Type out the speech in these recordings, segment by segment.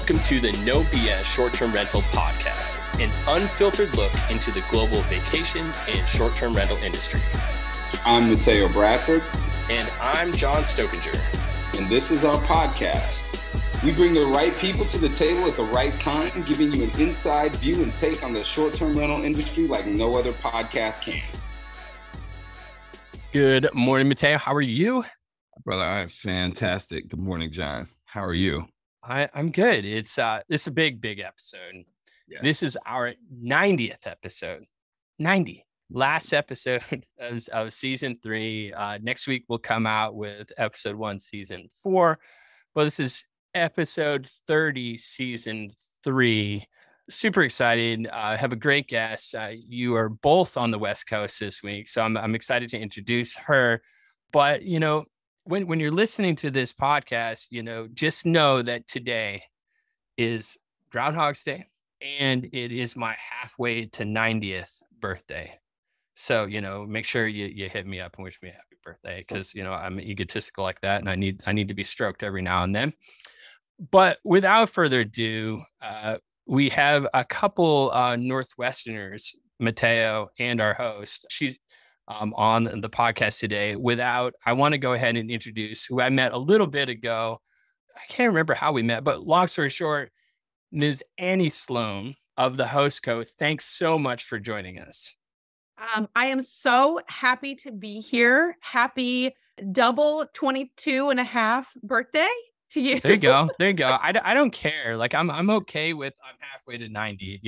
Welcome to the No BS Short-Term Rental Podcast, an unfiltered look into the global vacation and short-term rental industry. I'm Mateo Bradford. And I'm John Stokinger. And this is our podcast. We bring the right people to the table at the right time, giving you an inside view and take on the short-term rental industry like no other podcast can. Good morning, Mateo. How are you? Brother, I'm fantastic. Good morning, John. How are you? I'm good. This is a big episode. Yes. This is our 90th episode. 90. Last episode of season 3. Next week we'll come out with episode 1, season 4. But this is episode 30, season 3. Super excited. Have a great guest. You are both on the West Coast this week, so I'm excited to introduce her. But when you're listening to this podcast, just know that today is Groundhog's Day and it is my halfway to 90th birthday. So, make sure you hit me up and wish me a happy birthday because, I'm egotistical like that and I need to be stroked every now and then. But without further ado, we have a couple Northwesterners, Mateo and our host. She's on the podcast today. I want to go ahead and introduce who I met a little bit ago. I can't remember how we met, but long story short, Ms. Annie Sloan of the Host Co. Thanks so much for joining us. I am so happy to be here. Happy double 22 and a half birthday to you. There you go. I don't care. Like I'm okay with I'm halfway to 90.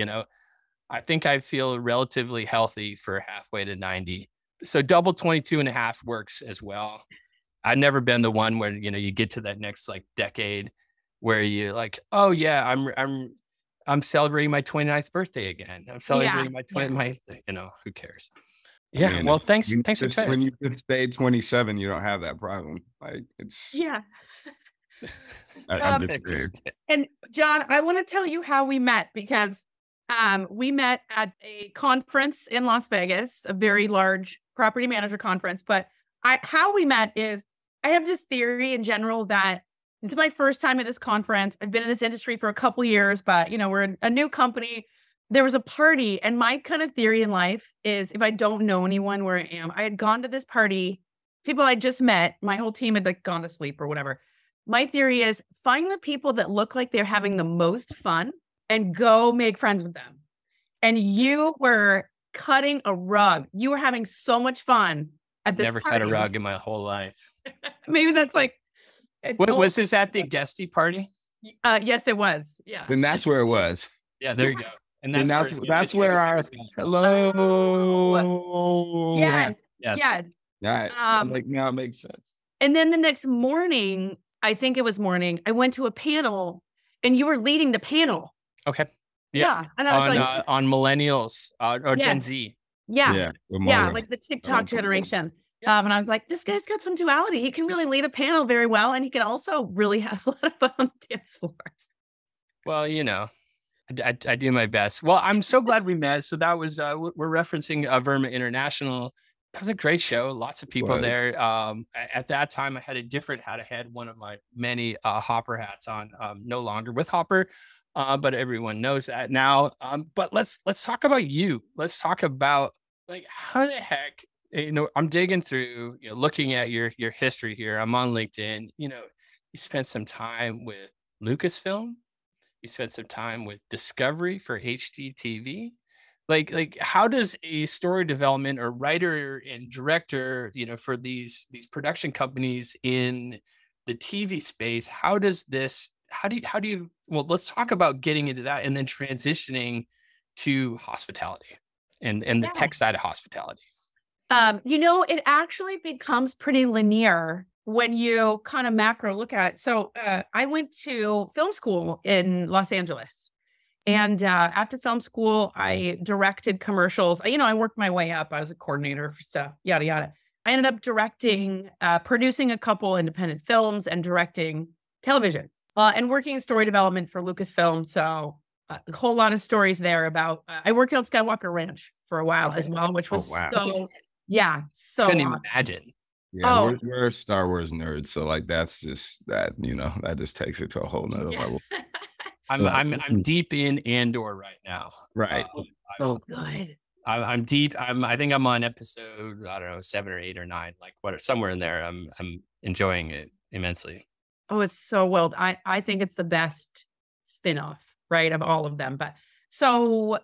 I think I feel relatively healthy for halfway to 90. So double 22 and a half works as well. I've never been the one where, you get to that next like decade where you're like, oh yeah, I'm celebrating my 29th birthday again. I'm celebrating my 20th, who cares? Yeah. I mean, well, thanks for trying. When you stay 27, you don't have that problem. Like it's. Yeah. I'm and John, I want to tell you how we met because we met at a conference in Las Vegas, a very large property manager conference. But how we met is I have this theory in general that this is my first time at this conference. I've been in this industry for a couple years, but we're a new company. There was a party, and my kind of theory in life is if I don't know anyone where I am, I had gone to this party, people I just met, my whole team had like gone to sleep or whatever. My theory is find the people that look like they're having the most fun and go make friends with them. And you were cutting a rug. You were having so much fun at this Never party. cut a rug in my whole life. Maybe that's like... What was this at the guesty party? Yes, it was. Yeah. Then that's where it was. Yeah, there you go. And that's where our hello. Yeah. Yes. Yeah. All right. Now it makes sense. And then the next morning, I think it was morning, I went to a panel and you were leading the panel. Okay. Yeah. And I was on millennials or Gen Z. Yeah. Like the TikTok generation. And I was like, this guy's got some duality. He can really lead a panel very well. And he can also really have a lot of fun on the dance floor. Well, I do my best. Well, I'm so glad we met. So that was, we're referencing Verma International. That was a great show. Lots of people there. At that time, I had a different hat. I had one of my many Hopper hats on, no longer with Hopper, but everyone knows that now. But let's talk about you. Let's talk about like how the heck, I'm digging through, looking at your history here. I'm on LinkedIn. You spent some time with Lucasfilm. You spent some time with Discovery for HGTV. Like how does a story development or writer and director, for these production companies in the TV space, how do you, well, let's talk about getting into that and then transitioning to hospitality and the tech side of hospitality. It actually becomes pretty linear when you kind of macro look at it. So I went to film school in Los Angeles. And after film school, I directed commercials. I worked my way up. I was a coordinator for stuff, yada, yada. I ended up producing a couple independent films and directing television and working in story development for Lucasfilm. So a whole lot of stories there about, I worked on Skywalker Ranch for a while as well, which was so couldn't even imagine. Yeah, we're Star Wars nerds, so like that's just that, that just takes it to a whole nother level. I'm deep in Andor right now. Right. So good. I'm deep. I think I'm on episode, I don't know, 7 or 8 or 9, like somewhere in there. I'm enjoying it immensely. Oh, it's so well. I think it's the best spinoff, right, of all of them. But so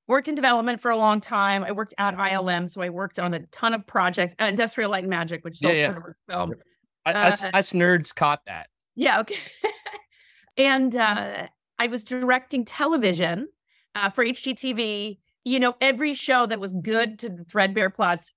worked in development for a long time. I worked at ILM, so I worked on a ton of projects. Industrial Light and Magic, which is also a film. Us nerds caught that. Yeah. Okay. And I was directing television for HGTV. You know, every show that was good to the threadbare plots,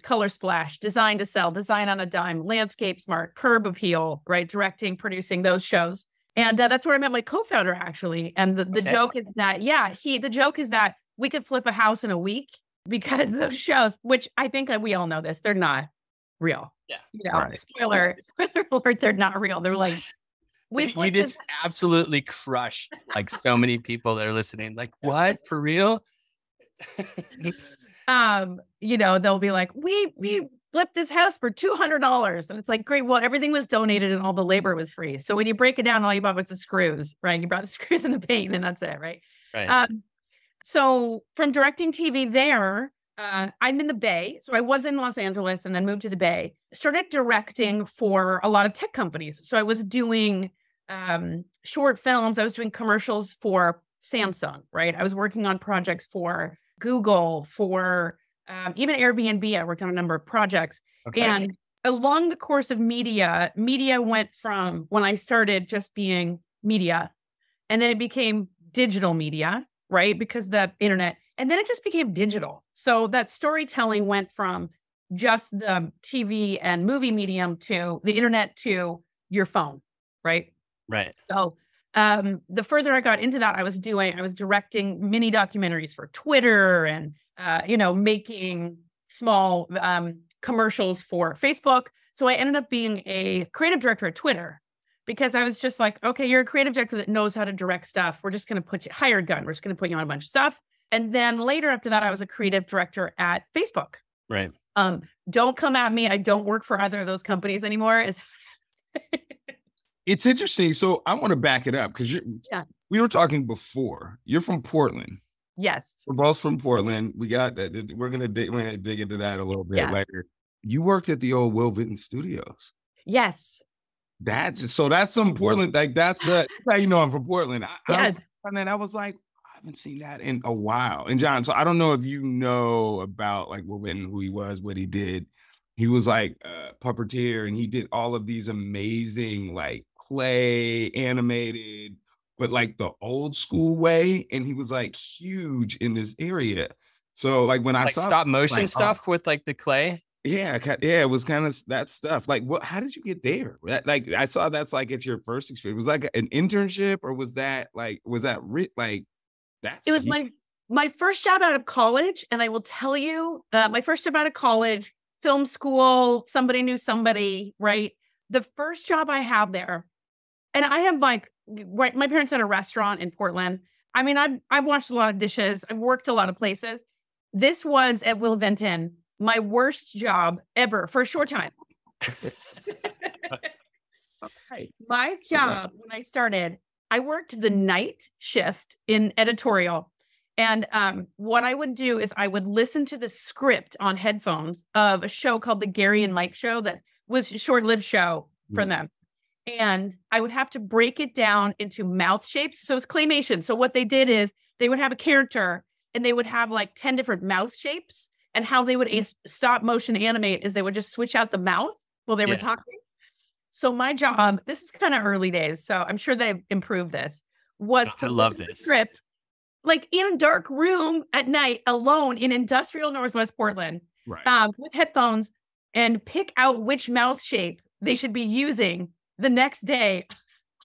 Color Splash, Design to Sell, Design on a Dime, Landscape Smart, Curb Appeal, right? Directing, producing those shows. And that's where I met my co-founder, actually. And the joke is that, the joke is that we could flip a house in a week because those shows, which I think we all know this, they're not real. Yeah. You know, spoiler alert, they're not real. They're like, we just absolutely crush like so many people that are listening. Like, what? For real? You know, they'll be like, we flipped this house for $200. And it's like, great. Well, everything was donated and all the labor was free. So when you break it down, all you bought was the screws, right? You brought the screws and the paint and that's it. Right. Right. So from directing TV there, I'm in the Bay. So I was in Los Angeles and then moved to the Bay, started directing for a lot of tech companies. So I was doing short films. I was doing commercials for Samsung, right? I was working on projects for Google, for even Airbnb. I worked on a number of projects. Okay. And along the course of media went from when I started just being media, and then it became digital media, right? Because the internet, and then it just became digital. So that storytelling went from just the TV and movie medium to the internet to your phone, right? Right. So the further I got into that, I was directing mini documentaries for Twitter and, making small commercials for Facebook. So I ended up being a creative director at Twitter because I was just like, okay, you're a creative director that knows how to direct stuff. We're just going to put you hired gun. We're just going to put you on a bunch of stuff. And then later after that, I was a creative director at Facebook. Right. Don't come at me. I don't work for either of those companies anymore. It's interesting. So I want to back it up because we were talking before. You're from Portland. Yes. We're both from Portland. We got that. We're gonna dig into that a little bit later. You worked at the old Will Vinton Studios. Yes. That's some Portland. Like that's how you know I'm from Portland. I was like, I haven't seen that in a while. And John, so I don't know if you know about like Will Vinton, who he was, what he did. He was like a puppeteer, and he did all of these amazing like clay animated, but like the old school way. And he was like huge in this area. So like when I saw stop motion stuff with like the clay. Yeah, it was kind of that stuff. Like, how did you get there? Like, I saw that's like it's your first experience. Was like an internship, or was that that's? It was my first job out of college, and I will tell you, my first job out of college, film school. Somebody knew somebody, right? The first job I have there, and I have my parents had a restaurant in Portland. I mean, I've washed a lot of dishes. I've worked a lot of places. This was at Will Vinton. My worst job ever for a short time. My job when I started, I worked the night shift in editorial. And what I would do is I would listen to the script on headphones of a show called The Gary and Mike Show that was a short-lived show for them. And I would have to break it down into mouth shapes. So it's claymation. So what they did is they would have a character and they would have like 10 different mouth shapes. And how they would stop motion animate is they would just switch out the mouth while they were talking. So my job, this is kind of early days, so I'm sure they've improved this, was to listen to the script, like in a dark room at night alone in industrial Northwest Portland, with headphones, and pick out which mouth shape they should be using the next day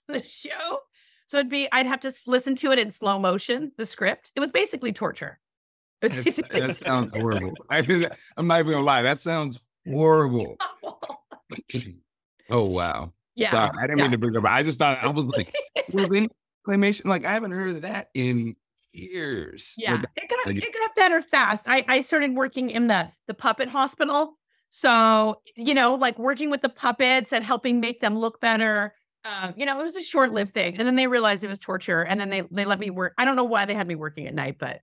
on the show. So I'd have to listen to it in slow motion, the script. It was basically torture. That sounds horrible. I'm not even gonna lie. That sounds horrible. Oh wow. Yeah. Sorry, I didn't mean to bring it up. I just thought I was like, claymation. Like I haven't heard of that in years. Yeah, it got better fast. I started working in the puppet hospital. So like working with the puppets and helping make them look better. It was a short-lived thing. And then they realized it was torture. And then they let me work. I don't know why they had me working at night, but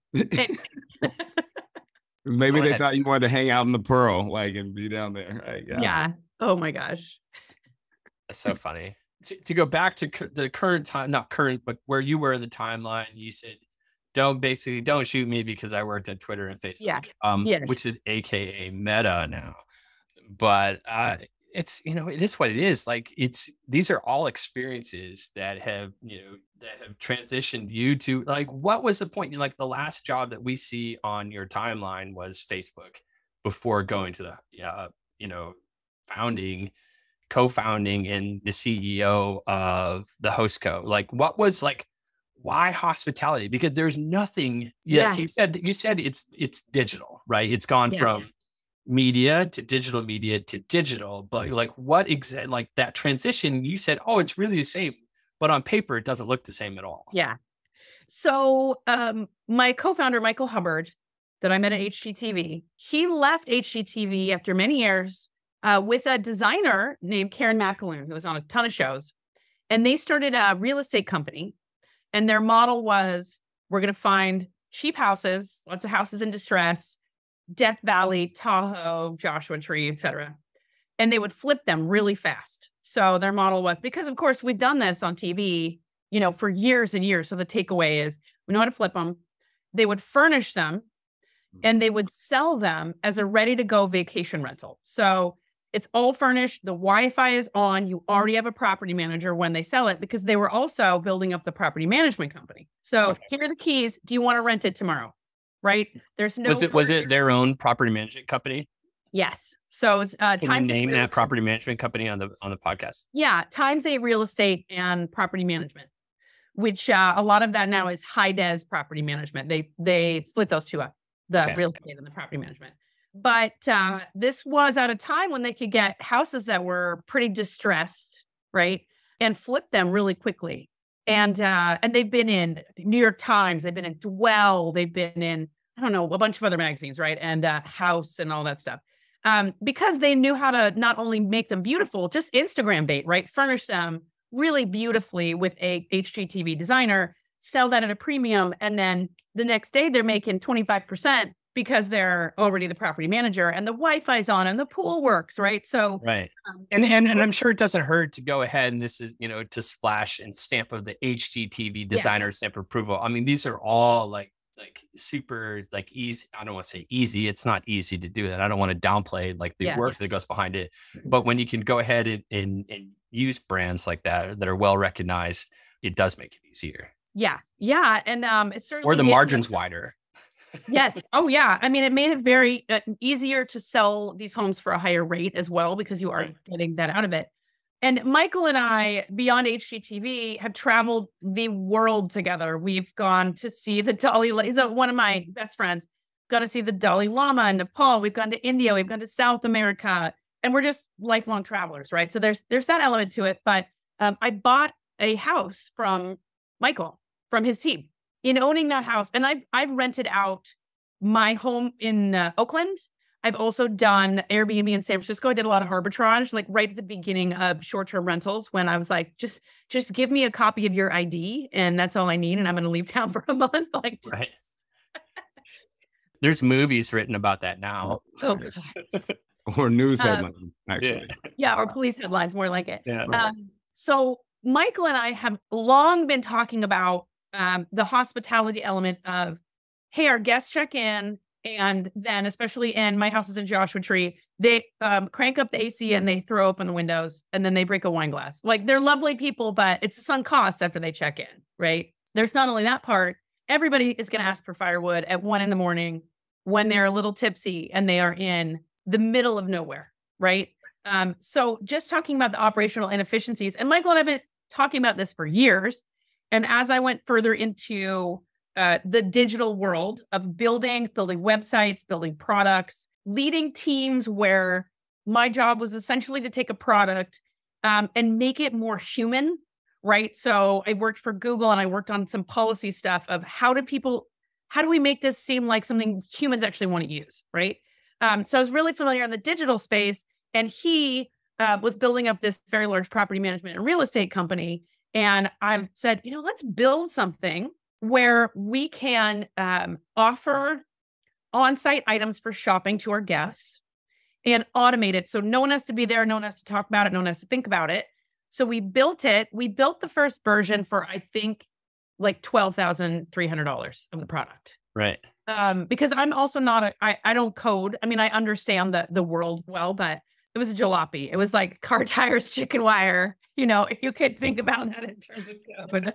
maybe they thought you wanted to hang out in the Pearl, like, and be down there. Right? Yeah. Oh my gosh. That's so funny. To go back to the current time, not current, but where you were in the timeline, you said, don't shoot me because I worked at Twitter and Facebook, which is AKA Meta now. But it's, it is what it is. Like, these are all experiences that have transitioned you to, like, what was the point? Like, the last job that we see on your timeline was Facebook before going to the, co-founding and the CEO of the host co. Like, what was, like, why hospitality? Because there's nothing yet. You said it's digital, right? It's gone from media to digital, but like, what exactly, like, that transition, you said, oh, it's really the same, but on paper it doesn't look the same at all. So my co-founder Michael Hubbard, that I met at HGTV, he left HGTV after many years with a designer named Karen McAloon, who was on a ton of shows, and they started a real estate company. And their model was, we're going to find cheap houses, lots of houses in distress, Death Valley, Tahoe, Joshua Tree, etc. And they would flip them really fast. So their model was, because of course we've done this on TV, for years and years. So the takeaway is, we know how to flip them. They would furnish them and they would sell them as a ready to go vacation rental. So it's all furnished. The Wi-Fi is on. You already have a property manager when they sell it, because they were also building up the property management company. So here are the keys. Do you want to rent it tomorrow? Right? There's no. Was it their own property management company? Yes. So it's Can you name that property management company on the podcast? Yeah, Times 8 Real Estate and Property Management, which a lot of that now is high des property management. They split those two up, the real estate and the property management. But this was at a time when they could get houses that were pretty distressed, right, and flip them really quickly. And they've been in New York Times, they've been in Dwell, they've been in, I don't know, a bunch of other magazines, right, and House and all that stuff, because they knew how to not only make them beautiful, just Instagram bait, right, furnish them really beautifully with a HGTV designer, sell that at a premium, and then the next day they're making 25%. Because they're already the property manager and the Wi-Fi's on and the pool works, right? So, right. And I'm sure it doesn't hurt to go ahead and this is, to splash and stamp of the HGTV designer stamp approval. I mean, these are all like super like easy. I don't want to say easy. It's not easy to do that. I don't want to downplay like the work that goes behind it. But when you can go ahead and use brands like that are well recognized, it does make it easier. Yeah. Yeah. And it's certainly, or the margins wider. Yes. Oh, yeah. I mean, it made it very easier to sell these homes for a higher rate as well, because you are getting that out of it. And Michael and I, beyond HGTV, have traveled the world together. We've gone to see the Dalai Lama. He's one of my best friends. Gone to see the Dalai Lama in Nepal. We've gone to India. We've gone to South America. And we're just lifelong travelers, right? So there's that element to it. But I bought a house from Michael, from his team. In owning that house, and I've rented out my home in Oakland. I've also done Airbnb in San Francisco. I did a lot of arbitrage, like right at the beginning of short-term rentals, when I was like, just give me a copy of your ID, and that's all I need, and I'm going to leave town for a month. Like, right. There's movies written about that now. Oh, or news headlines, actually. Yeah, or police headlines, more like it. Yeah. So Michael and I have long been talking about the hospitality element of, hey, our guests check in, and then especially in my house is in Joshua Tree, they crank up the AC and they throw open the windows and then they break a wine glass. Like, they're lovely people, but it's a sunk cost after they check in, right? There's not only that part, everybody is going to ask for firewood at 1 a.m. when they're a little tipsy and they are in the middle of nowhere, right? So just talking about the operational inefficiencies, and Michael and I have been talking about this for years. And as I went further into the digital world of building websites, building products, leading teams, where my job was essentially to take a product and make it more human, right? So I worked for Google and I worked on some policy stuff of how do we make this seem like something humans actually want to use, right? So I was really familiar in the digital space, and he was building up this very large property management and real estate company. And I said, let's build something where we can offer on-site items for shopping to our guests and automate it. So no one has to be there. No one has to talk about it. No one has to think about it. So we built it. We built the first version for, I think, like $12,300 of the product. Right. Because I'm also not, I don't code. I mean, I understand the world well, but it was a jalopy. It was like car tires, chicken wire. If you could think about that in terms of code.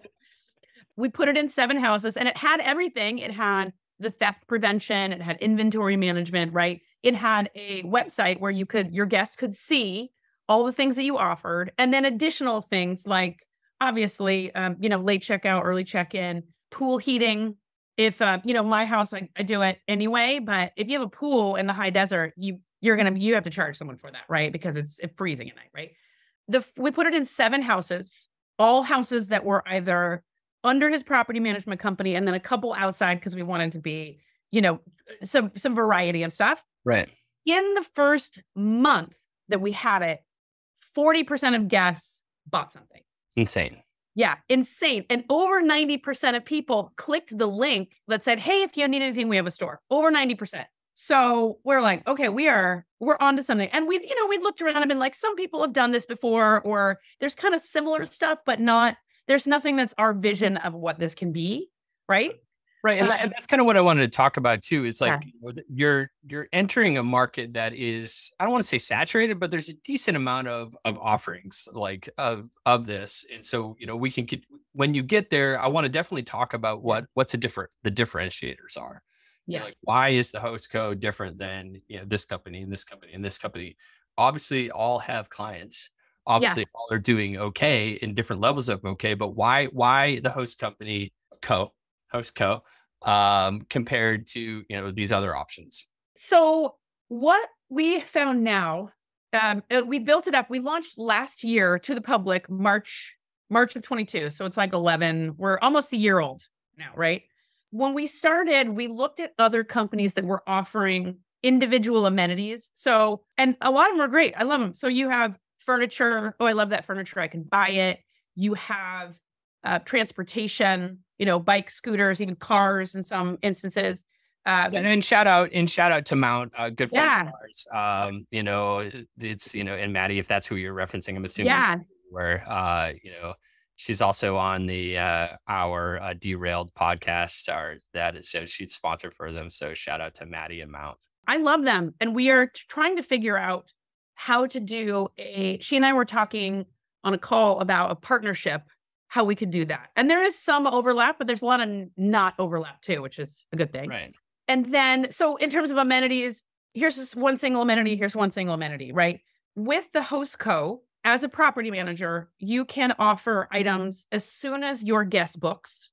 We put it in 7 houses and it had everything. It had the theft prevention. It had inventory management, right? It had a website where your guests could see all the things that you offered. And then additional things like, obviously, late checkout, early check-in, pool heating. If, my house, I do it anyway, but if you have a pool in the high desert, you have to charge someone for that, right? Because it's freezing at night, right? We put it in 7 houses, all houses that were either under his property management company and then a couple outside because we wanted to be, some variety of stuff. Right. In the first month that we had it, 40% of guests bought something. Insane. Yeah, insane. And over 90% of people clicked the link that said, hey, if you need anything, we have a store. Over 90%. So we're like, okay, we're onto something. And we looked around and been like, some people have done this before, or there's kind of similar stuff, but there's nothing that's our vision of what this can be. Right. Right. And that's kind of what I wanted to talk about too. It's like you're entering a market that is, I don't want to say saturated, but there's a decent amount of offerings like of this. And so, we can get, when you get there, I want to definitely talk about what's the differentiators are. Yeah. Like, why is the host code different than this company and this company and this company? Obviously, all have clients. Obviously, all are doing okay in different levels of okay. But why the host company host co compared to these other options? So what we found now, we built it up. We launched last year to the public, March of 22. So it's like 11. We're almost a year old now, right? When we started, we looked at other companies that were offering individual amenities. So, and a lot of them are great. I love them. So you have furniture. Oh, I love that furniture. I can buy it. You have transportation, bikes, scooters, even cars in some instances. And shout out to Mount, good friends of ours. It's, and Maddie, if that's who you're referencing, I'm assuming where, she's also on the our Derailed podcast, so she's sponsored for them. So shout out to Maddie and Mount. I love them. And we are trying to figure out how to do she and I were talking on a call about a partnership, how we could do that. And there is some overlap, but there's a lot of not overlap too, which is a good thing. Right. And then, so in terms of amenities, here's just one single amenity, here's one single amenity, right? With the host co, as a property manager, you can offer items as soon as your guest books.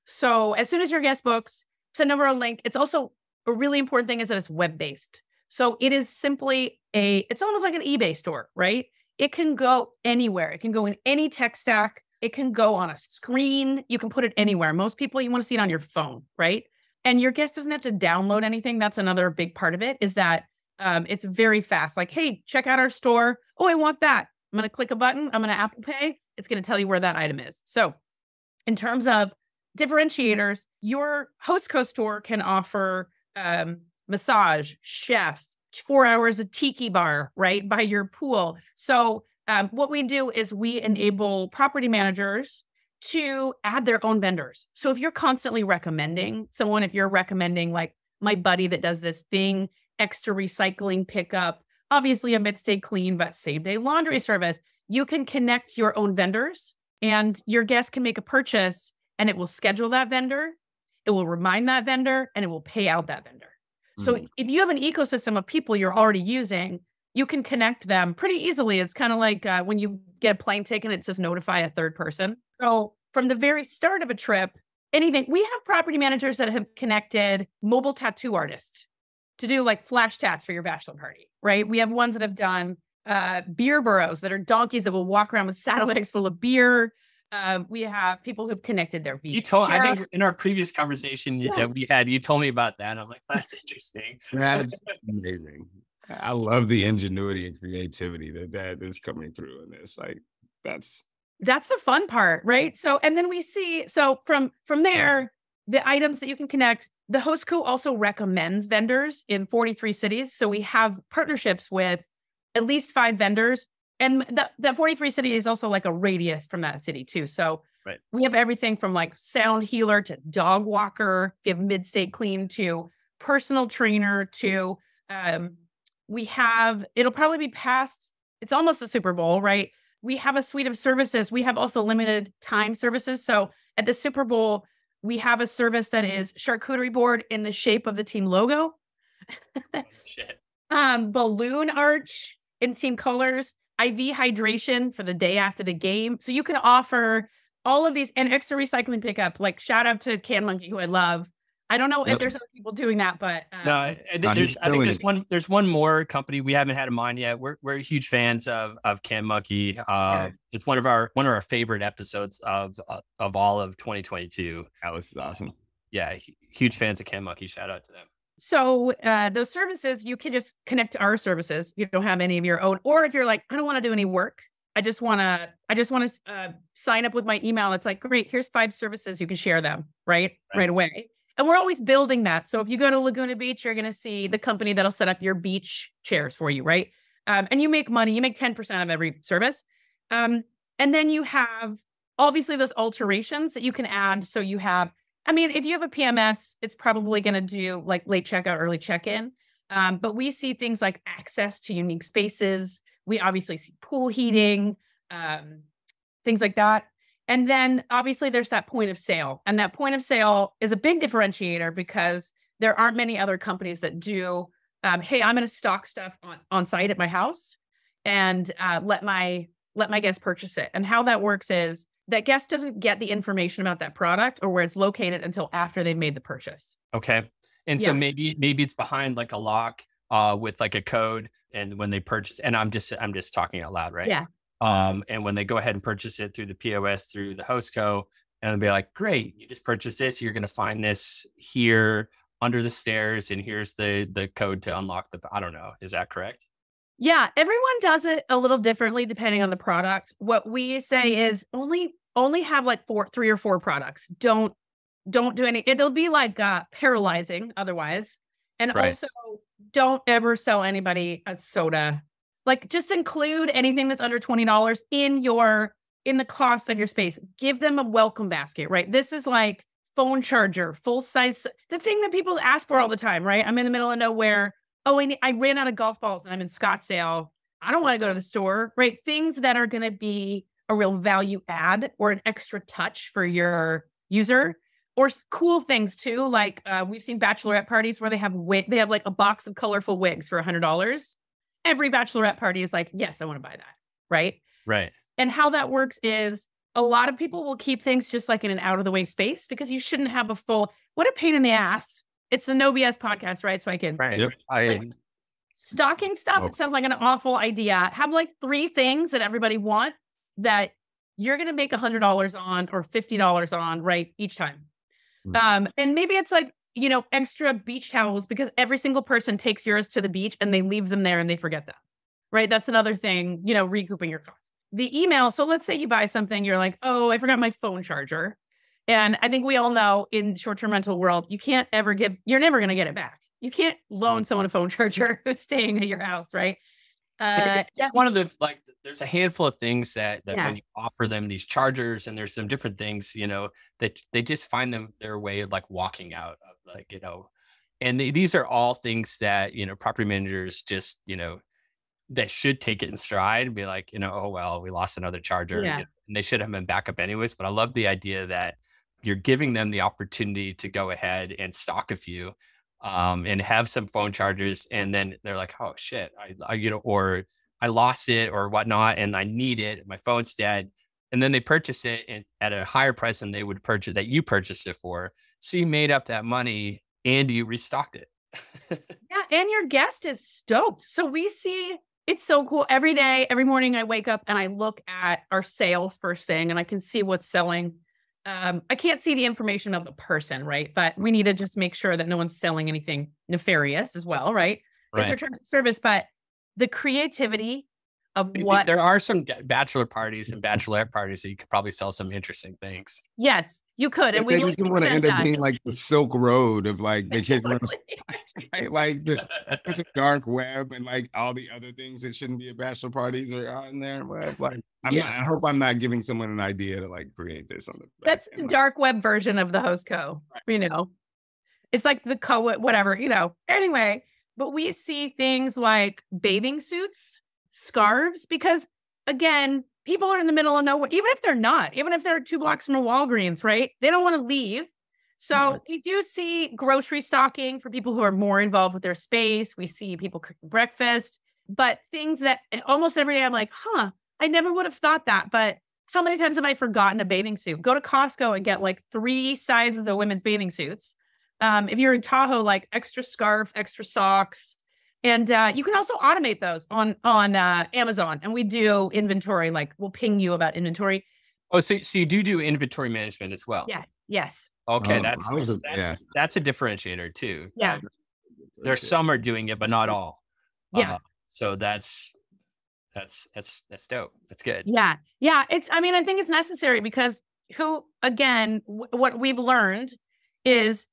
So as soon as your guest books, send over a link. It's also a really important thing is that it's web-based. So it is simply it's almost like an eBay store, right? It can go anywhere. It can go in any tech stack. It can go on a screen. You can put it anywhere. Most people, you want to see it on your phone, right? And your guest doesn't have to download anything. That's another big part of it is that it's very fast. Like, hey, check out our store. Oh, I want that. I'm going to click a button. I'm going to Apple Pay. It's going to tell you where that item is. So in terms of differentiators, your host co store can offer massage, chef, 4 hours of tiki bar, right, by your pool. So what we do is we enable property managers to add their own vendors. So if you're constantly recommending someone, if you're recommending like my buddy that does this thing, extra recycling pickup, obviously a mid-stay clean, but same-day laundry service, you can connect your own vendors and your guest can make a purchase and it will schedule that vendor, it will remind that vendor, and it will pay out that vendor. So if you have an ecosystem of people you're already using, you can connect them pretty easily. It's kind of like when you get a plane ticket, it says notify a third person. So from the very start of a trip, anything, we have property managers that have connected mobile tattoo artists to do like flash tats for your bachelor party, right? We have ones that have done beer burros that are donkeys that will walk around with saddlebags full of beer. We have people who've connected their vehicles. I think in our previous conversation that we had, you told me about that. I'm like, that's interesting. That's amazing. I love the ingenuity and creativity that is coming through in this. Like that's the fun part, right? So, and then we see, so from there, the items that you can connect, the host co also recommends vendors in 43 cities. So we have partnerships with at least 5 vendors. And that 43 city is also like a radius from that city too. So we have everything from like sound healer to dog walker, we have mid-state clean to personal trainer to, we have, it'll probably be past, it's almost the Super Bowl, right? We have a suite of services. We have also limited time services. So at the Super Bowl, we have a service that is charcuterie board in the shape of the team logo. Shit. Balloon arch in team colors, IV hydration for the day after the game. So you can offer all of these and extra recycling pickup. Like shout out to Can Monkey, who I love. I don't know if there's other people doing that, but no, I think there's one more company we haven't had in mind yet. We're huge fans of Can Monkey. It's one of our favorite episodes of all of 2022. That was awesome. Yeah, huge fans of Can Monkey. Shout out to them. So those services, you can just connect to our services. You don't have any of your own, or if you're like, I don't want to do any work. I just want to sign up with my email. It's like, great, here's 5 services. You can share them right away. And we're always building that. So if you go to Laguna Beach, you're going to see the company that'll set up your beach chairs for you, right? And you make money. You make 10% of every service. And then you have obviously those alterations that you can add. So you have, I mean, if you have a PMS, it's probably going to do like late checkout, early check-in. But we see things like access to unique spaces. We obviously see pool heating, things like that. And then obviously there's that point of sale. And that point of sale is a big differentiator because there aren't many other companies that do, hey, I'm going to stock stuff on site at my house and let my guest purchase it. And how that works is that guest doesn't get the information about that product or where it's located until after they've made the purchase. Okay. And so maybe it's behind like a lock with like a code, and when they purchase, and I'm just talking out loud, right? Yeah. And when they go ahead and purchase it through the POS, through the host co, and they'll be like, great, you just purchased this. You're going to find this here under the stairs. And here's the code to unlock I don't know. Is that correct? Yeah. Everyone does it a little differently depending on the product. What we say is only have like 3 or 4 products. Don't do any, it'll be like paralyzing otherwise. And also don't ever sell anybody a soda. Like just include anything that's under $20 in the cost of your space. Give them a welcome basket, right? This is like phone charger, full size, the thing that people ask for all the time, right? I'm in the middle of nowhere. Oh, I ran out of golf balls and I'm in Scottsdale. I don't want to go to the store, right? Things that are going to be a real value add or an extra touch for your user, or cool things too. Like we've seen bachelorette parties where they have like a box of colorful wigs for $100. Every bachelorette party is like, yes, I want to buy that. Right. Right. And how that works is a lot of people will keep things just like in an out of the way space because you shouldn't have what a pain in the ass. It's a no BS podcast, right? So I can stocking stuff. It sounds like an awful idea. Have like 3 things that everybody want that you're going to make $100 on or $50 on, right? Each time. And maybe it's like, extra beach towels because every single person takes yours to the beach and they leave them there and they forget them, right? That's another thing, recouping your costs. The email. So let's say you buy something, you're like, oh, I forgot my phone charger. And I think we all know in short-term rental world, you're never going to get it back. You can't loan someone a phone charger who's staying at your house, right? It's one of the, like, there's a handful of things that when you offer them these chargers, and there's some different things, that they just find their way of like walking out of, like, and these are all things that, property managers just, that should take it in stride and be like, oh, well, we lost another charger and they should have been backup anyways. But I love the idea that you're giving them the opportunity to go ahead and stock a few and have some phone chargers. And then they're like, oh shit, or I lost it or whatnot, and I need it. My phone's dead. And then they purchase it at a higher price than they would purchase that you purchased it for. So you made up that money and you restocked it. Yeah. And your guest is stoked. So we see, it's so cool. Every day, every morning I wake up and I look at our sales first thing and I can see what's selling. I can't see the information of the person, right? But we need to just make sure that no one's selling anything nefarious as well, right? It's our terms of service, but the creativity of what there are some bachelor parties and bachelorette parties that you could probably sell some interesting things. Yes, you could. And we just want to end up being like the Silk Road of like vacation rentals, right? Like the dark web and like all the other things that shouldn't be at bachelor parties are on there. But like, I hope I'm not giving someone an idea to like create this on the That's the dark web version of the host co. You know, it's like the whatever, you know. Anyway, but we see things like bathing suits, scarves, because again, people are in the middle of nowhere, even if they're 2 blocks from a Walgreens, right? They don't want to leave. So we do see grocery stocking for people who are more involved with their space. We see people cooking breakfast, but things that almost every day I'm like, I never would have thought that. But how many times have I forgotten a bathing suit? Go to Costco and get like 3 sizes of women's bathing suits. If you're in Tahoe, like extra scarf, extra socks. And you can also automate those on Amazon. And we do inventory, like we'll ping you about inventory. Oh, so you do inventory management as well? Yeah. Yes. Okay. That's a differentiator too. Yeah. There's some are doing it, but not all. Yeah. So that's dope. That's good. Yeah. Yeah. I think it's necessary because what we've learned is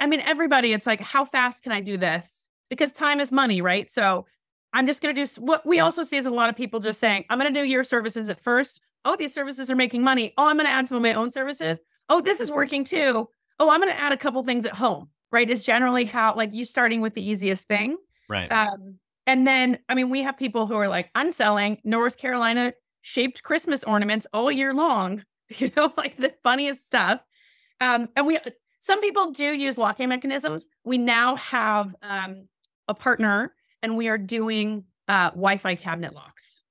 everybody, it's like, how fast can I do this? Because time is money, right? So I'm just going to do what we also see is a lot of people just saying, I'm going to do your services at first. Oh, these services are making money. Oh, I'm going to add some of my own services. Oh, this is working too. Oh, I'm going to add a couple things at home, right? Is generally how, like, you starting with the easiest thing. Right. And then, we have people who are like, I'm selling North Carolina shaped Christmas ornaments all year long, like the funniest stuff. Some people do use locking mechanisms. We now have a partner and we are doing Wi-Fi cabinet locks,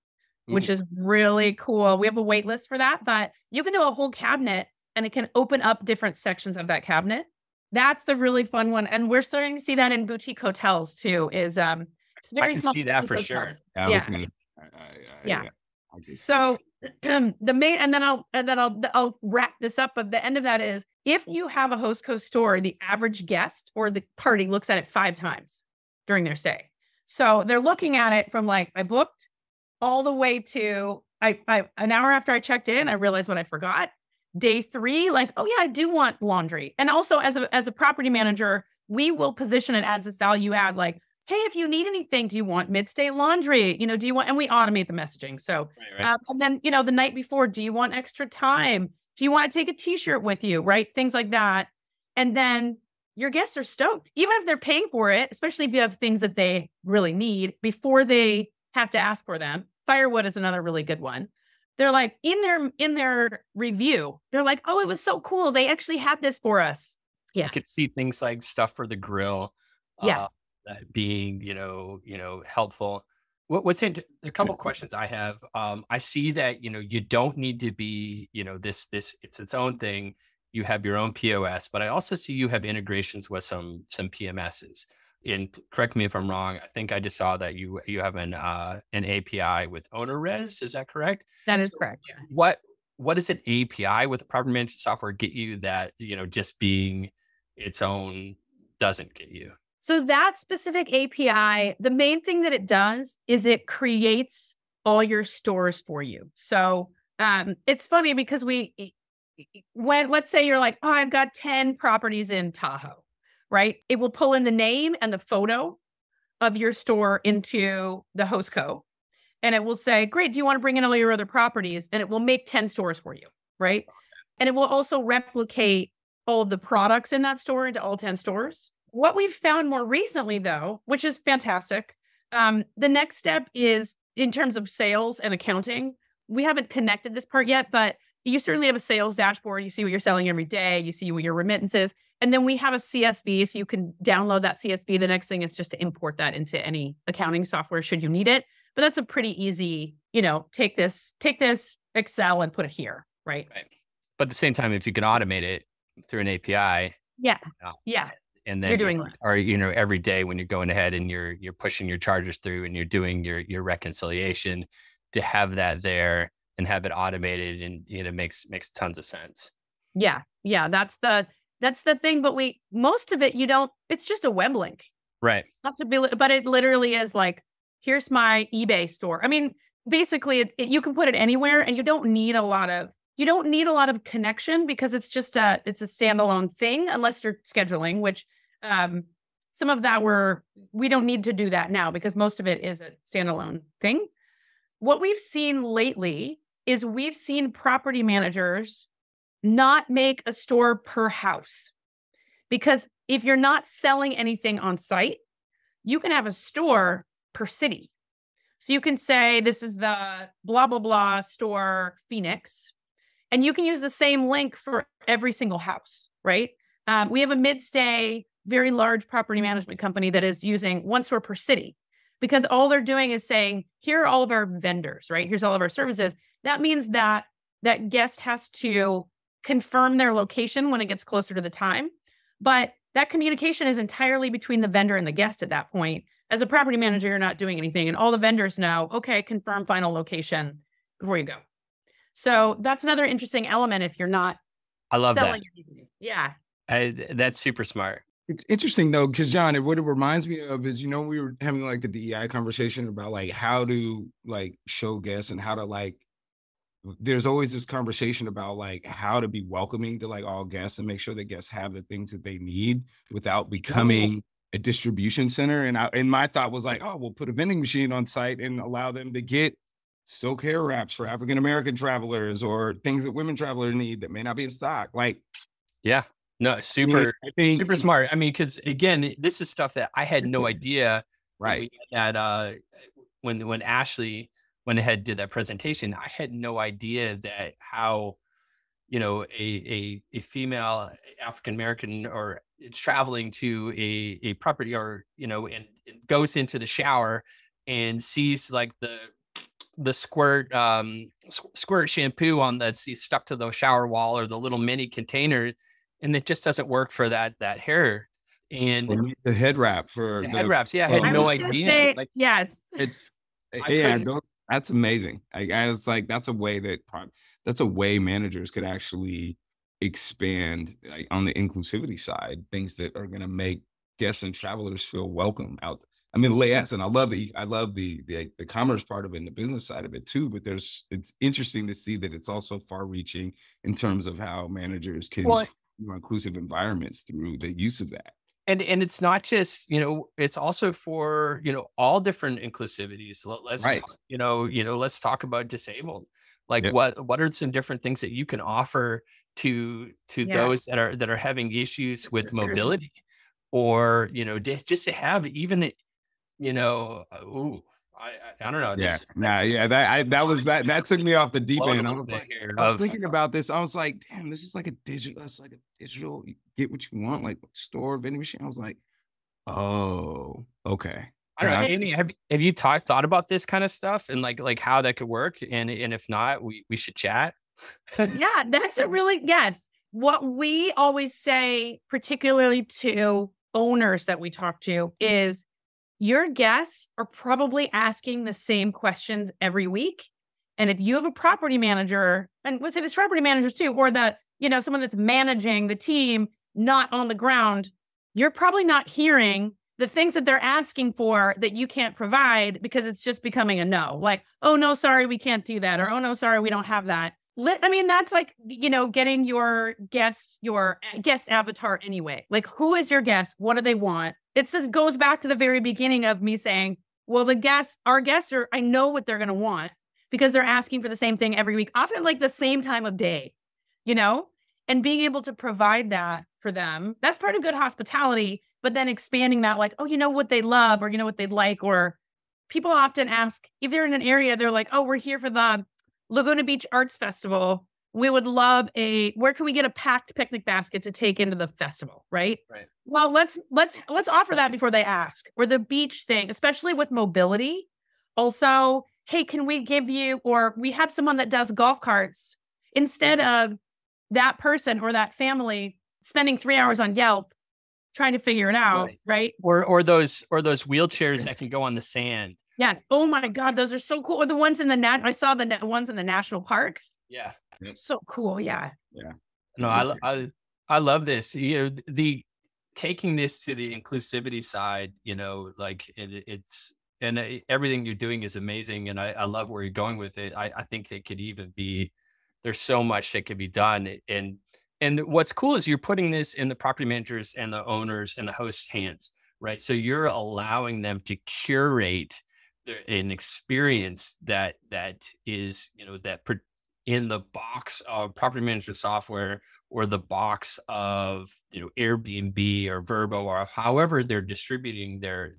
which is really cool. We have a wait list for that, but you can do a whole cabinet and it can open up different sections of that cabinet. That's the really fun one. And we're starting to see that in boutique hotels too, is it's very I can small see that for sure. Yeah. So the main, and then I'll wrap this up. But the end of that is, if you have a host co store, the average guest or the party looks at it 5 times during their stay. So they're looking at it from like, I booked all the way to an hour after I checked in, I realized what I forgot. Day 3, like, oh yeah, I do want laundry. And also as a property manager, we will position it as this value add, like, hey, if you need anything, do you want mid-stay laundry? Do you want, and we automate the messaging. So, right. And then, the night before, do you want extra time? Do you want to take a t-shirt with you? Right. Things like that. And then your guests are stoked, even if they're paying for it, especially if you have things that they really need before they have to ask for them. Firewood is another really good one. They're like, in their review, they're like, oh, it was so cool. They actually had this for us. Yeah. I could see things like stuff for the grill. Yeah. Being, helpful. What's in a couple of questions I have. I see that, you don't need to be, this, it's its own thing. You have your own POS, but I also see you have integrations with some PMSs. And correct me if I'm wrong. I think I just saw that you have an API with OwnerRez. Is that correct? That is correct. Yeah. What does an API with property management software get you that, just being its own doesn't get you? So that specific API, the main thing that it does is it creates all your stores for you. So it's funny because when let's say you're like, oh, I've got 10 properties in Tahoe, right? It will pull in the name and the photo of your store into the host co. And it will say, great, do you want to bring in all your other properties? And it will make 10 stores for you, right? And it will also replicate all of the products in that store into all 10 stores. What we've found more recently, though, which is fantastic, the next step is in terms of sales and accounting. We haven't connected this part yet, but you certainly have a sales dashboard. You see what you're selling every day. You see what your remittance is. And then we have a CSV, so you can download that CSV. The next thing is just to import that into any accounting software should you need it. But that's a pretty easy, take this Excel and put it here, right? Right. But at the same time, if you can automate it through an API. Yeah. And then you're doing that. Or, every day when you're going ahead and you're pushing your charges through and you're doing your reconciliation, to have that there and have it automated and makes tons of sense. Yeah. That's the thing. But most of it, it's just a web link. Right. Not to be, but it literally is like, here's my eBay store. I mean, basically, you can put it anywhere, and you don't need a lot of connection, because it's just it's a standalone thing, unless you're scheduling, which some of that we don't need to do that now, because most of it is a standalone thing. What we've seen lately is we've seen property managers not make a store per house, because if you're not selling anything on site, you can have a store per city. So you can say, this is the blah, blah, blah store Phoenix, and you can use the same link for every single house, right? We have a mid-stay, very large property management company that is using one store per city, because all they're doing is saying, here are all of our vendors, right? Here's all of our services. That means that guest has to confirm their location when it gets closer to the time. But that communication is entirely between the vendor and the guest at that point. As a property manager, you're not doing anything. And all the vendors know, okay, confirm final location before you go. So that's another interesting element if you're not selling anything. Yeah. That's super smart. It's interesting though, because John, what it reminds me of is, we were having like the DEI conversation about like how to like show guests and how to like, there's always this conversation about like how to be welcoming to like all guests and make sure that guests have the things that they need without becoming a distribution center. And my thought was like, we'll put a vending machine on site and allow them to get silk hair wraps for African-American travelers or things that women travelers need that may not be in stock. Like, yeah. No, super smart. I mean, because again, this is stuff that I had no idea. Right. When Ashley went ahead and did that presentation, I had no idea that how, a female African-American or it's traveling to a property or, and goes into the shower and sees like the squirt shampoo that's stuck to the shower wall or the little mini container. And it just doesn't work for that hair. And the head wrap for the head wraps. Yeah, I had no idea. Yes. That's amazing. I was like, that's a way managers could actually expand like, on the inclusivity side, things that are going to make guests and travelers feel welcome out. I mean, yes, and I love the commerce part of it and the business side of it too. But it's interesting to see that it's also far-reaching in terms of how managers can inclusive environments through the use of that. And it's not just, it's also for, all different inclusivities. Let's talk about disabled. Like what are some different things that you can offer to those that are having issues with mobility, or, just to have even, I don't know. That took me off the deep end. I was thinking about this. I was like, damn, this is like a digital, you get what you want, like store vending machine. I was like, oh, okay. I don't know, Annie, have you thought about this kind of stuff and like how that could work? And if not, we should chat. Yeah, that's yes. What we always say, particularly to owners that we talk to, is your guests are probably asking the same questions every week. And if you have a property manager, and we'll say this property managers too, or that, someone that's managing the team, not on the ground, you're probably not hearing the things that they're asking for that you can't provide, because it's just becoming a no. Like, oh no, sorry, we can't do that. Or, oh no, sorry, we don't have that. I mean, that's like, getting your guest avatar anyway. Like, who is your guest? What do they want? This goes back to the very beginning of me saying, well, our guests I know what they're going to want, because they're asking for the same thing every week, often like the same time of day, and being able to provide that for them. That's part of good hospitality, but then expanding that, like, oh, what they love, or what they'd like. Or people often ask, if they're in an area, they're like, oh, we're here for the Laguna Beach Arts Festival. We would love where can we get a packed picnic basket to take into the festival? Right. Well, let's offer that before they ask. Or the beach thing, especially with mobility. Also, hey, can we give you, or we have someone that does golf carts, instead of that person or that family spending 3 hours on Yelp trying to figure it out. Right. Or those wheelchairs that can go on the sand. Yes. Oh my God, those are so cool. Or the ones in I saw the ones in the national parks. Yeah. So cool. Yeah. Yeah. No, I love this. The taking this to the inclusivity side, like it's, and everything you're doing is amazing. And I love where you're going with it. I think they could even be, there's so much that could be done. And what's cool is you're putting this in the property managers and the owners and the hosts' hands, right? So you're allowing them to curate an experience that is, in the box of property management software or the box of, Airbnb or Vrbo or however they're distributing their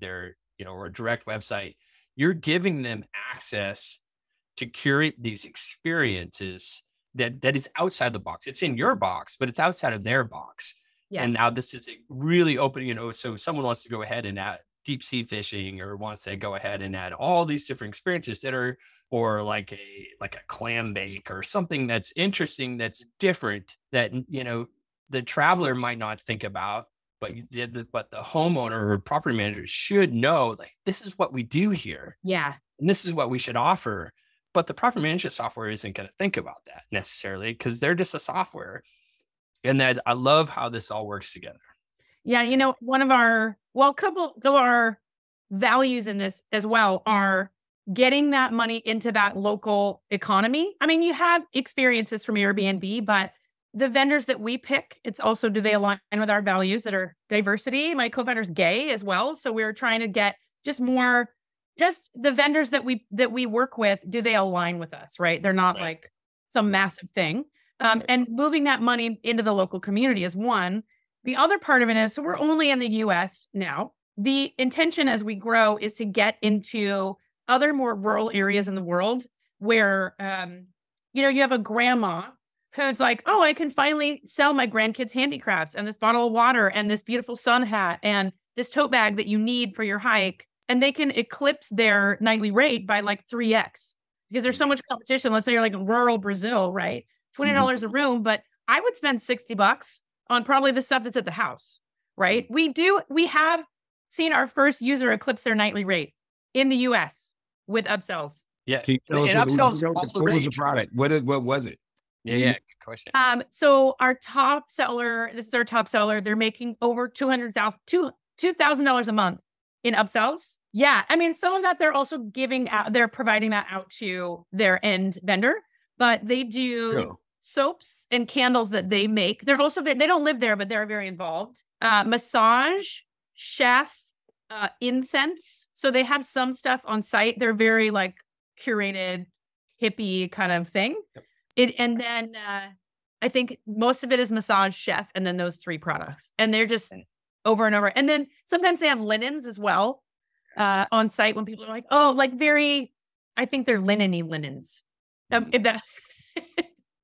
or a direct website. You're giving them access to curate these experiences that is outside the box. It's in your box, but it's outside of their box. Yeah. And now this is really open, so if someone wants to go ahead and add deep sea fishing or wants to go ahead and add all these different experiences that are, or like a clam bake or something that's interesting, that's different, that, the traveler might not think about, but the homeowner or property manager should know, like, this is what we do here. Yeah. And this is what we should offer. But the property management software isn't going to think about that necessarily because they're just a software. And that I love how this all works together. Yeah. One of our, couple of our values in this as well are getting that money into that local economy. I mean, you have experiences from Airbnb, but the vendors that we pick, it's also, do they align with our values that are diversity? My co-founder's gay as well. So we're trying to get just the vendors that we work with, do they align with us, right? They're not like some massive thing. And moving that money into the local community is one. The other part of it is, so we're only in the US now. The intention as we grow is to get into other more rural areas in the world where, you have a grandma who's like, oh, I can finally sell my grandkids handicrafts and this bottle of water and this beautiful sun hat and this tote bag that you need for your hike. And they can eclipse their nightly rate by like 3x because there's so much competition. Let's say you're like in rural Brazil, right? $20 a room, but I would spend $60 on probably the stuff that's at the house, right? We have seen our first user eclipse their nightly rate in the US with Upsells. Yeah. Upsells, what was the product? What was it? Yeah. Good question. So our top seller, this is our top seller. They're making over $2,000 a month in upsells. Yeah. I mean, some of that they're also they're providing that out to their end vendor, but they do soaps and candles that they make. They're also, they don't live there, but they're very involved. Massage, chef, incense. So they have some stuff on site. They're very like curated, hippie kind of thing. And then I think most of it is massage, chef, and then those 3 products. And they're just over and over. And then sometimes they have linens as well on site when people are like, oh, like I think they're linen-y linens.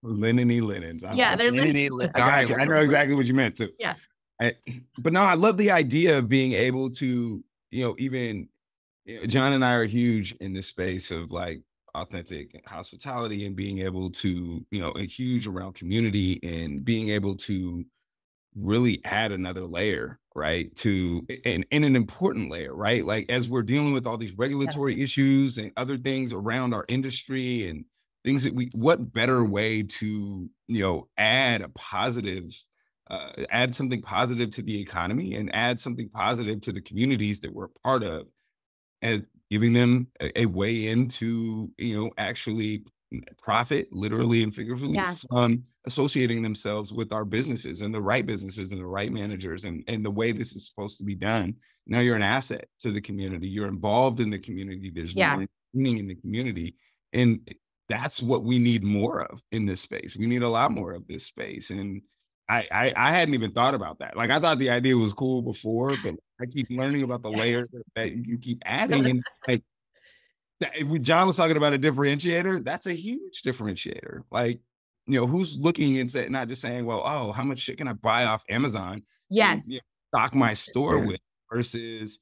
Linen-y linens. Yeah, they're linen-y linens. I know exactly what you meant too. Yeah. But no, I love the idea of being able to, even John and I are huge in this space of like authentic hospitality and being able to, a huge around community and being able to really add another layer, right? And an important layer, right? Like as we're dealing with all these regulatory issues and other things around our industry and things that what better way to, add something positive to the economy and add something positive to the communities that we're a part of, as giving them a way into, actually profit, literally and figuratively, from associating themselves with our businesses and the right managers and the way this is supposed to be done. Now you're an asset to the community. You're involved in the community. There's meaning in the community. And that's what we need more of in this space. We need a lot more of this space. And I hadn't even thought about that. Like I thought the idea was cool before, but I keep learning about the layers that you keep adding. And like John was talking about a differentiator. That's a huge differentiator. Like, who's looking and not just saying, well, oh, how much shit can I buy off Amazon? Yes. And, stock my store with versus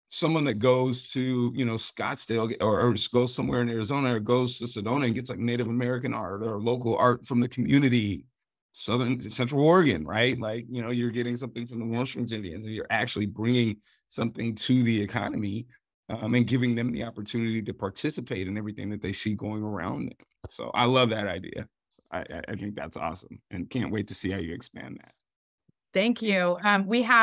someone that goes to, Scottsdale or goes somewhere in Arizona or goes to Sedona and gets like Native American art or local art from the community. Central Oregon, right? Like, you're getting something from the Warm Springs Indians and you're actually bringing something to the economy and giving them the opportunity to participate in everything that they see going around them. So I love that idea. I think that's awesome and can't wait to see how you expand that. Thank you.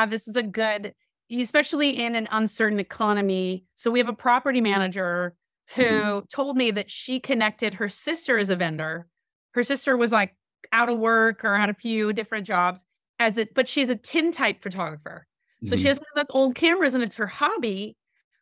This is a good, especially in an uncertain economy. So we have a property manager who told me that she connected her sister as a vendor. Her sister was like out of work or had a few different jobs but she's a tintype photographer. So she has one of those old cameras and it's her hobby,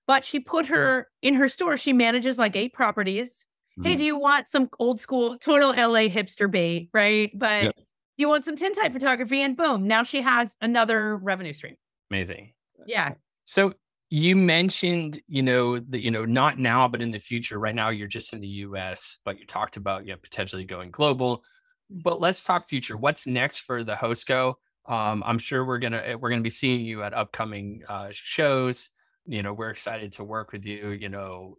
but she put her in her store. She manages like 8 properties. Hey, do you want some old school, total LA hipster bait, right? But you want some tintype photography, and boom, now she has another revenue stream. Amazing. Yeah. So you mentioned, not now, but in the future. Right now, you're just in the US, but you talked about potentially going global. But let's talk future. What's next for the HostGo? I'm sure we're gonna be seeing you at upcoming shows. We're excited to work with you.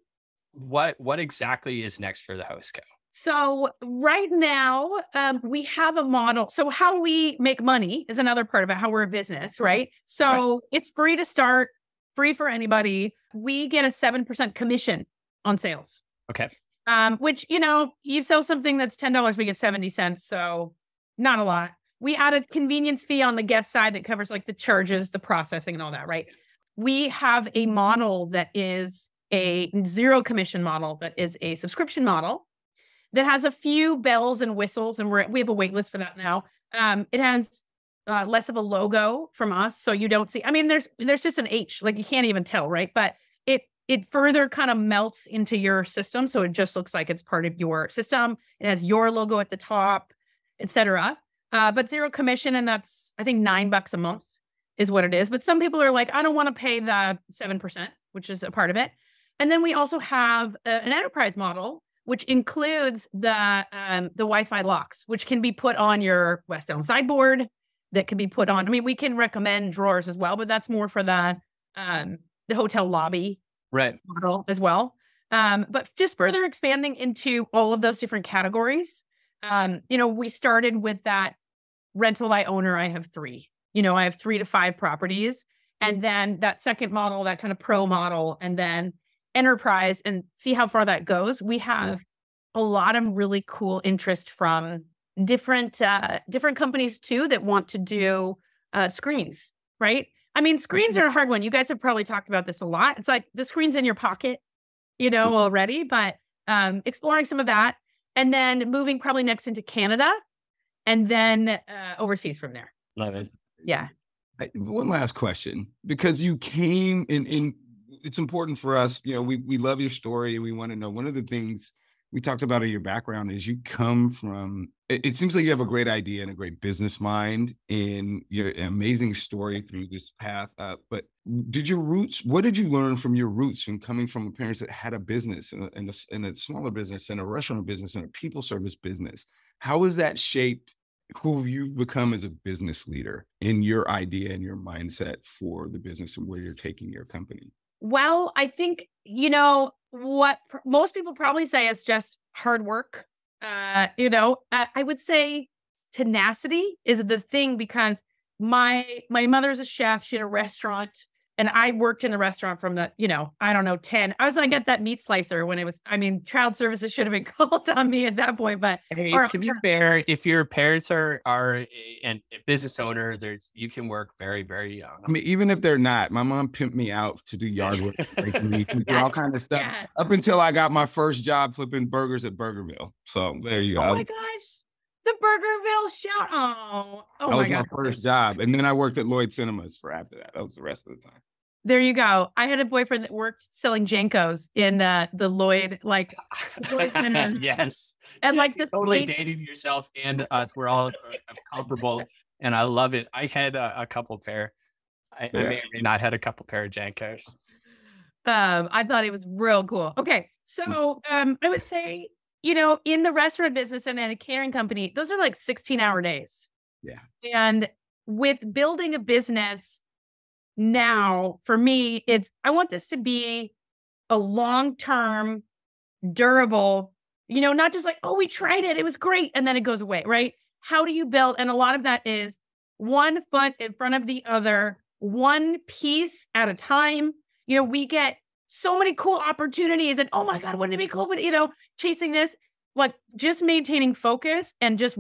What exactly is next for the HostGo? So right now, we have a model. So how we make money is another part about how we're a business, right? So It's free to start, free for anybody. We get a 7% commission on sales. Okay. Which, you sell something that's $10, we get 70 cents. So not a lot. We add a convenience fee on the guest side that covers like the charges, the processing and all that, right? We have a model that is a 0 commission model, that is a subscription model that has a few bells and whistles, and we have a wait list for that now. It has less of a logo from us, so you don't see. I mean, there's just an H, like you can't even tell, right? But it further kind of melts into your system, so it just looks like it's part of your system. It has your logo at the top, etc. But 0 commission, and that's I think $9 a month is what it is. But some people are like, I don't want to pay the 7%, which is a part of it. And then we also have an enterprise model, which includes the Wi-Fi locks, which can be put on your West Elm sideboard. That can be put on. I mean, we can recommend drawers as well, but that's more for the hotel lobby model as well. But just further expanding into all of those different categories. We started with that rental by owner. I have 3. I have 3 to 5 properties, and then that second model, that kind of pro model, and then enterprise, and see how far that goes. We have a lot of really cool interest from different companies too that want to do screens, right? I mean, screens are a hard one. You guys have probably talked about this a lot. It's like the screen's in your pocket, already, but exploring some of that, and then moving probably next into Canada, and then overseas from there. Love it. Yeah. One last question, because you came in, it's important for us. We love your story, and we want to know. One of the things we talked about in your background is you come from, it seems like you have a great idea and a great business mind, and your amazing story through this path. But what did you learn from your roots, from coming from parents that had a business and a smaller business and a restaurant business and a people service business? How has that shaped who you've become as a business leader in your idea and your mindset for the business and where you're taking your company? Well, I think, what most people probably say is just hard work. I would say tenacity is the thing, because my mother's a chef. She had a restaurant, and I worked in the restaurant from the, 10. I was going to get that meat slicer when child services should have been called on me at that point. But to be fair, if your parents are a business owner, you can work very, very young. I mean, even if they're not, my mom pimped me out to do yard work, all kind of stuff, up until I got my first job flipping burgers at Burgerville. So there you go. Oh my gosh. The Burgerville shout. Oh that was my first job. And then I worked at Lloyd Cinemas for after that. That was the rest of the time. There you go. I had a boyfriend that worked selling Jankos in the Lloyd, like Lloyd Cinemas. Yes. And like the totally dating yourself, and we're all comparable, and I love it. I had a couple pair. I may or may not had a couple pair of Jankos. I thought it was real cool. Okay. So I would say, in the restaurant business and in a catering company, those are like 16-hour days. Yeah. And with building a business now, for me, I want this to be a long-term, durable, not just like, oh, we tried it, it was great, and then it goes away, right? How do you build? And a lot of that is one foot in front of the other, one piece at a time. We get so many cool opportunities, and oh my God, wouldn't it be cool? But chasing this, like just maintaining focus and just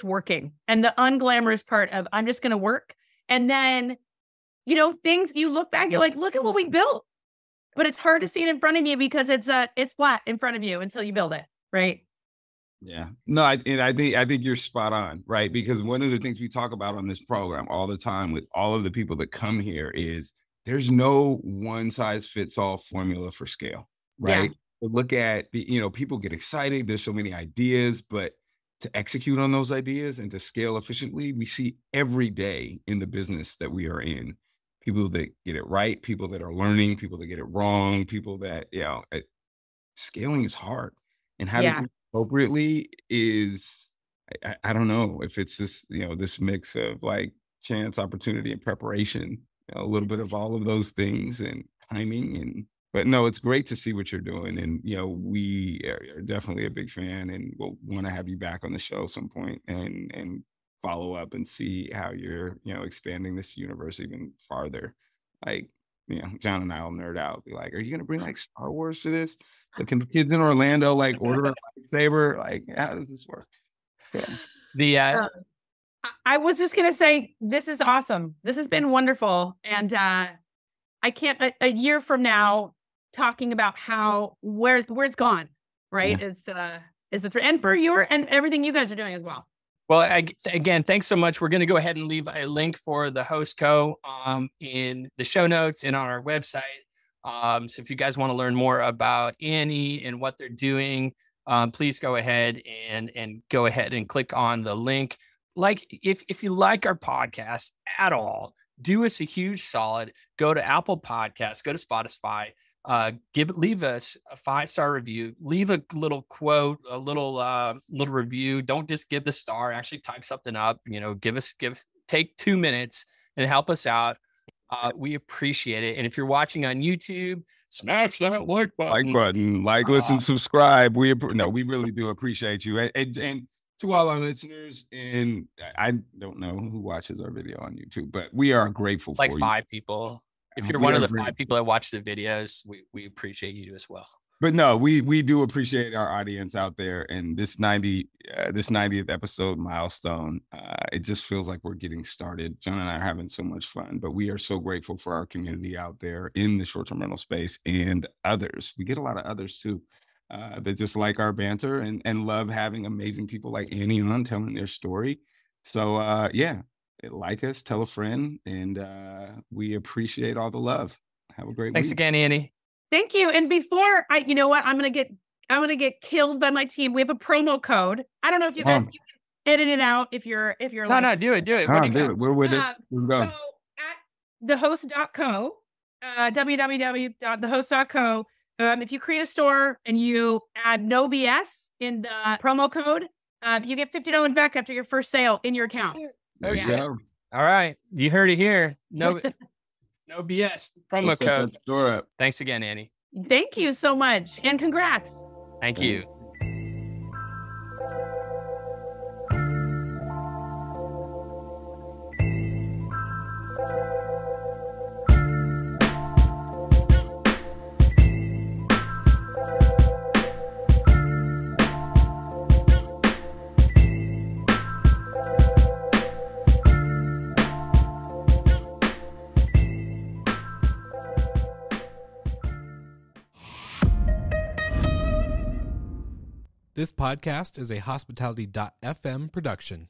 working. And the unglamorous part of I'm just going to work And then, things you look back, you're like, look at what we built. But it's hard to see it in front of you because it's flat in front of you until you build it, right? Yeah. No, I think you're spot on, right? Because one of the things we talk about on this program all the time with all of the people that come here is there's no one size fits all formula for scale, right? Yeah. Look at people get excited. There's so many ideas, but to execute on those ideas and to scale efficiently, we see every day in the business that we are in, people that get it right, people that are learning, people that get it wrong, people that, scaling is hard. And how to do it appropriately is, I don't know if it's this, this mix of like chance, opportunity, and preparation, a little bit of all of those things and timing. But no, it's great to see what you're doing. And, we are definitely a big fan and we'll want to have you back on the show some point and follow up and see how you're, expanding this universe even farther. Like, John and I will nerd out, be like, are you going to bring like Star Wars to this? Can the kids in Orlando like order a lightsaber? Like, how does this work? So. I was just going to say, this is awesome. This has been wonderful. And I can't, a year from now, talking about where it's gone, right? Yeah. Is it for, and for you and everything you guys are doing as well. Well, again, thanks so much. We're going to go ahead and leave a link for the host co in the show notes and on our website. So if you guys want to learn more about Annie and what they're doing, please go ahead and click on the link. Like if you like our podcast at all, do us a huge solid. Go to Apple Podcasts, go to Spotify. Leave us a 5-star review, leave a little quote, a little review. Don't just give the star, actually type something up, take 2 minutes and help us out. We appreciate it. And if you're watching on YouTube, smash that like button, listen, subscribe. We really do appreciate you. And to all our listeners, and I don't know who watches our video on YouTube, but we are grateful for you. Like 5 people. If you're one of the 5 people that watch the videos, we appreciate you as well. But no, we do appreciate our audience out there. And this 90th episode milestone, it just feels like we're getting started. John and I are having so much fun, but we are so grateful for our community out there in the short-term rental space and others. We get a lot of others too that just like our banter and love having amazing people like Annie on telling their story. So like us, tell a friend, and we appreciate all the love. Have a great week. Thanks again, Annie. Thank you. And before I'm gonna get killed by my team. We have a promo code. I don't know if you guys you can edit it out if you're no, do it. Do it. We're with it. Let's go. So at thehost.co, www.thehost.co. If you create a store and you add no BS in the promo code, you get $50 back after your first sale in your account. There you go. All right. You heard it here. No BS promo code. Store up. Thanks again, Annie. Thank you so much. And congrats. Thank you. This podcast is a Hospitality.fm production.